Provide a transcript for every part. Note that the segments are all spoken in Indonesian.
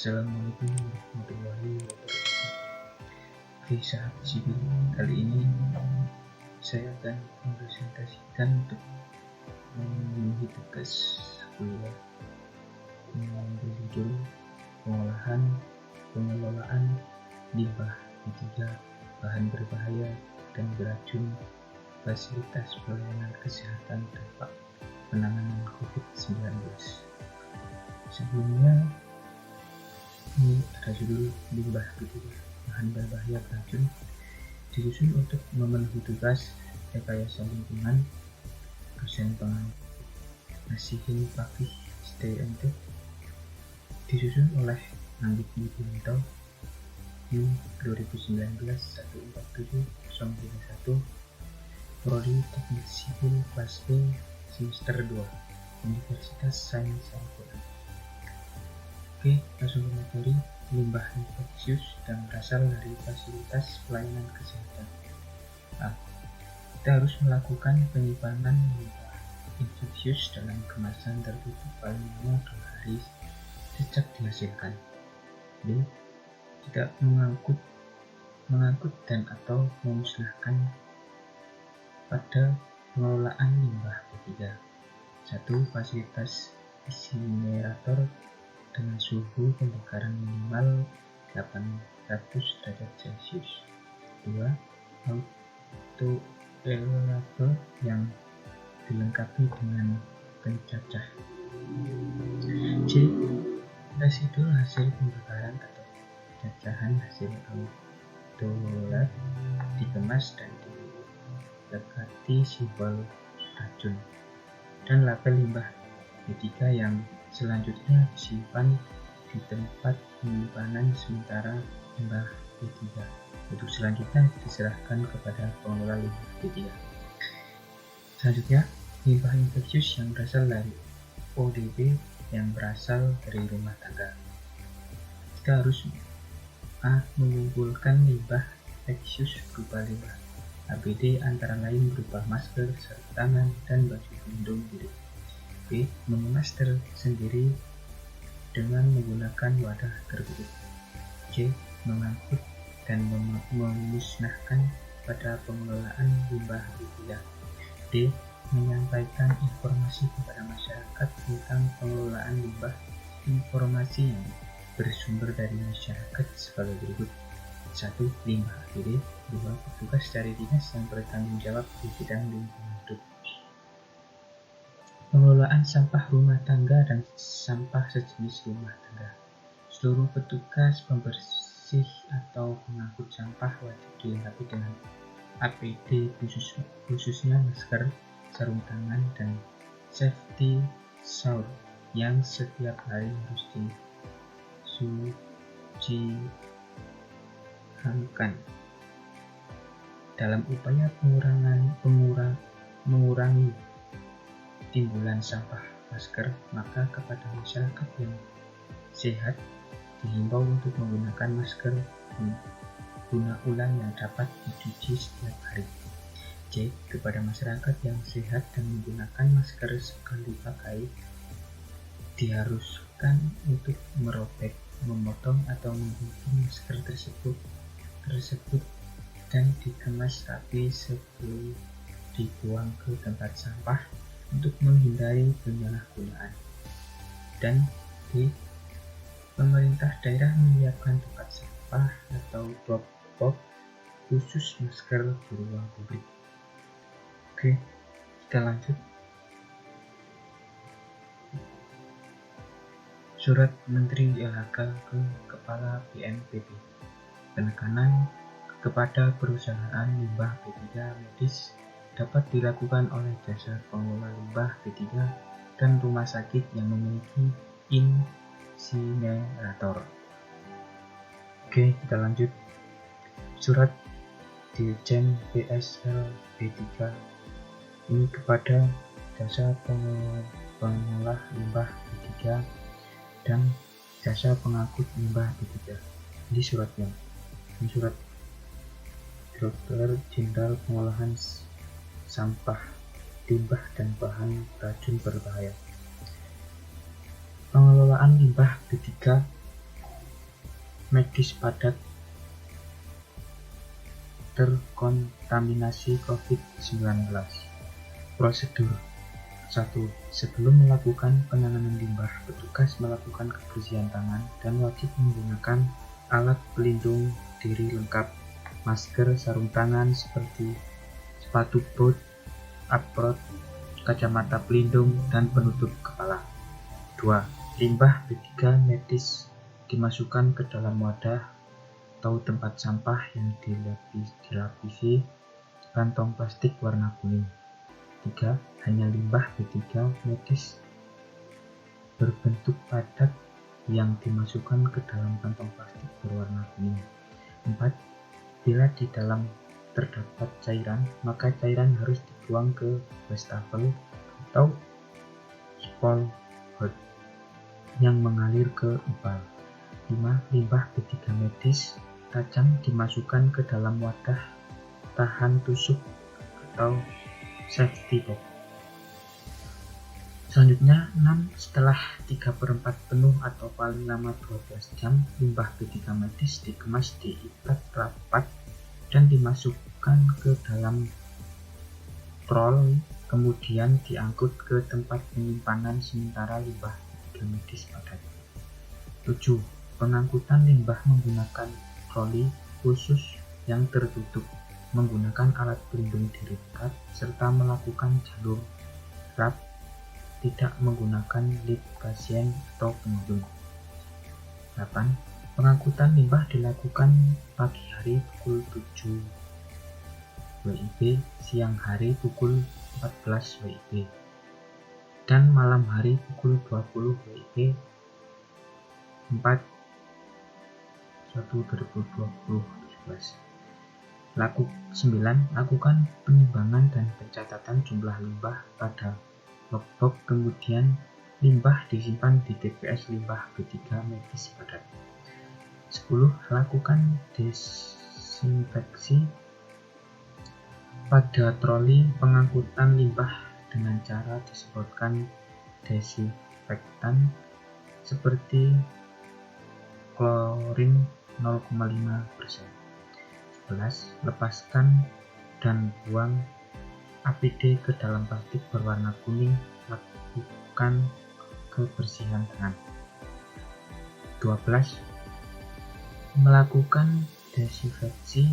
Assalamualaikum warahmatullahi wabarakatuh. Oke, sahabat sipil, kali ini saya akan mempresentasikan untuk memenuhi tugas kuliah yang berjudul pengelolaan limbah B3 bahan berbahaya dan beracun, fasilitas pelayanan kesehatan dampak penanganan COVID-19. Sebelumnya, ini ada judul limbah B3 bahan berbahaya beracun, disusun untuk memenuhi tugas rekayasa lingkungan, dosen pengampu Nasihin Fakih STMT, disusun oleh Anggit Widianto di 2019-147-031, Prodi Teknik Sipil kelas B semester 2, Universitas Sains Al-Quran. Oke, langsung ke materi. Limbah infeksius dan berasal dari fasilitas pelayanan kesehatan. Kita harus melakukan penyimpanan limbah infeksius dalam kemasan tertutup paling lama 2 hari sejak dihasilkan. B. Tidak mengangkut dan atau memusnahkan. Pada pengelolaan limbah B3, 1. Fasilitas insinerator dengan suhu pembakaran minimal 800 derajat Celcius. 2. Autoclave yang dilengkapi dengan pencacah. C. Residu hasil pembakaran atau cacahan hasil autoclave dikemas dan dilekati simbol racun. Dan label limbah B3 yang selanjutnya disimpan di tempat penyimpanan sementara limbah B3. Untuk selanjutnya diserahkan kepada pengelola limbah B3. Selanjutnya, limbah infeksius yang berasal dari ODP yang berasal dari rumah tangga. Kita harus mengumpulkan limbah infeksius berupa limbah APD antara lain berupa masker, sarung tangan, dan baju pelindung diri. B. Mengemas tersendiri dengan menggunakan wadah tertutup. C. Mengangkut dan memusnahkan pada pengelolaan limbah B3. D. Menyampaikan informasi kepada masyarakat tentang pengelolaan limbah. Informasi yang bersumber dari masyarakat sebagai berikut. 1. Limbah APD. 2. Petugas dari dinas yang bertanggung jawab di bidang lingkungan hidup. Pengelolaan sampah rumah tangga dan sampah sejenis rumah tangga. Seluruh petugas pembersih atau pengangkut sampah wajib dilengkapi dengan APD khususnya masker, sarung tangan, dan safety shower yang setiap hari harus disucikan. Dalam upaya mengurangi timbulan sampah masker, maka kepada masyarakat yang sehat dihimbau untuk menggunakan masker guna ulang yang dapat dicuci setiap hari. C. Kepada masyarakat yang sehat dan menggunakan masker sekali pakai, diharuskan untuk merobek, memotong atau menggunting masker tersebut dan dikemas rapi sebelum dibuang ke tempat sampah untuk menghindari penyalahgunaan. Dan D. Pemerintah daerah menyiapkan tempat sampah atau drop-off khusus masker di ruang publik. Oke, kita lanjut. Surat Menteri LHK ke Kepala BNPB. Penekanan kepada perusahaan limbah B3 medis dapat dilakukan oleh jasa pengelola limbah B3 dan rumah sakit yang memiliki insinerator. Oke, kita lanjut. Surat Dirjen PSL B3 ini kepada jasa pengolah limbah B3 dan jasa pengangkut limbah B3. Ini suratnya. Ini surat Direktur Jenderal Pengolahan Sampah, Limbah dan Bahan Beracun Berbahaya. Pengelolaan limbah B3 medis padat terkontaminasi COVID-19. Prosedur 1. Sebelum melakukan penanganan limbah, petugas melakukan kebersihan tangan dan wajib menggunakan alat pelindung diri lengkap, masker, sarung tangan seperti sepatu boot, apron, kacamata pelindung, dan penutup kepala. 2. Limbah B3 medis dimasukkan ke dalam wadah atau tempat sampah yang dilapisi kantong plastik warna kuning. 3. Hanya limbah B3 medis berbentuk padat yang dimasukkan ke dalam kantong plastik berwarna kuning. 4. Bila di dalam terdapat cairan, maka cairan harus dibuang ke wastafel atau spolhot yang mengalir ke empal. 5. Limbah B3 medis tajam dimasukkan ke dalam wadah tahan tusuk atau safety box. Selanjutnya 6. Setelah 3/4 penuh atau paling lama 12 jam, limbah B3 medis dikemas, diikat rapat dan dimasukkan ke dalam troli, kemudian diangkut ke tempat penyimpanan sementara limbah B3 medis padat. 7. Pengangkutan limbah menggunakan troli khusus yang tertutup, menggunakan alat pelindung diri lengkap, serta melakukan jalur rap, tidak menggunakan lift pasien atau pengunjung. 8. Pengangkutan limbah dilakukan pagi hari pukul 7 WIB, siang hari pukul 14 WIB, dan malam hari pukul 20 WIB 4/1/2017. 9. Lakukan penimbangan dan pencatatan jumlah limbah pada logbook, kemudian limbah disimpan di TPS limbah B3 medis padat. 10. Lakukan desinfeksi pada troli pengangkutan limbah dengan cara disemprotkan desinfektan seperti klorin 0,5%. 11. Lepaskan dan buang APD ke dalam plastik berwarna kuning. Lakukan kebersihan tangan. 12. Melakukan desinfeksi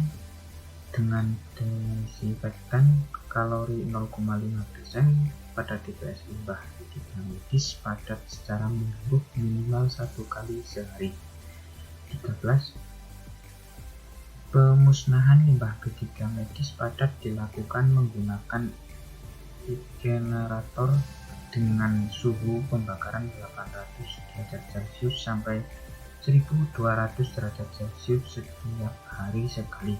dengan desinfektan kalori 0,5% pada TPS limbah B3 medis padat secara menyeluruh minimal 1 kali sehari. 13. Pemusnahan limbah B3 medis padat dilakukan menggunakan generator dengan suhu pembakaran 800 derajat Celcius sampai 1200 derajat Celcius setiap hari sekali.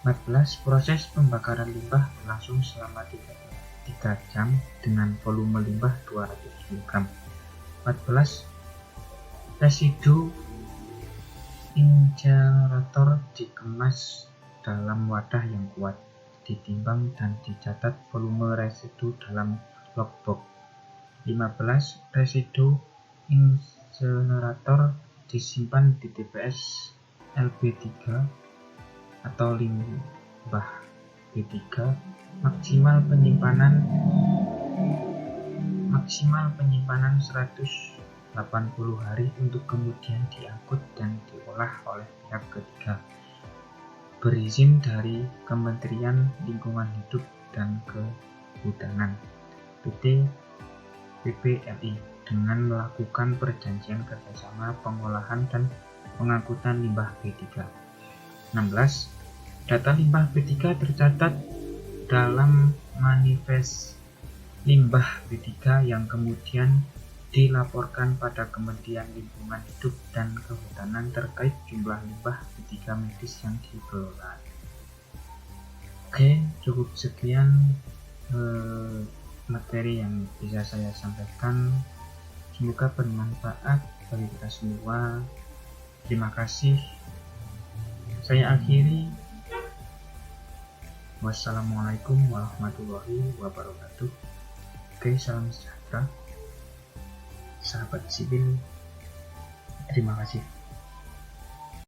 14. Proses pembakaran limbah berlangsung selama 3 jam dengan volume limbah 200 kg. 14. Residu ingenerator dikemas dalam wadah yang kuat, ditimbang dan dicatat volume residu dalam logbook. 15. Residu ingenerator disimpan di TPS LB3 atau limbah B3, maksimal penyimpanan 180 hari untuk kemudian diangkut dan diolah oleh pihak ketiga berizin dari Kementerian Lingkungan Hidup dan Kehutanan PT PPLI dengan melakukan perjanjian kerjasama pengolahan dan pengangkutan limbah B3. 16. Data limbah B3 tercatat dalam manifest limbah B3 yang kemudian dilaporkan pada Kementerian Lingkungan Hidup dan Kehutanan terkait jumlah limbah B3 medis yang dikelola. Oke, cukup sekian materi yang bisa saya sampaikan. Semoga bermanfaat bagi kita semua. Terima kasih. Saya akhiri. Wassalamualaikum warahmatullahi wabarakatuh. Oke, salam sejahtera. Sahabat sipil, terima kasih.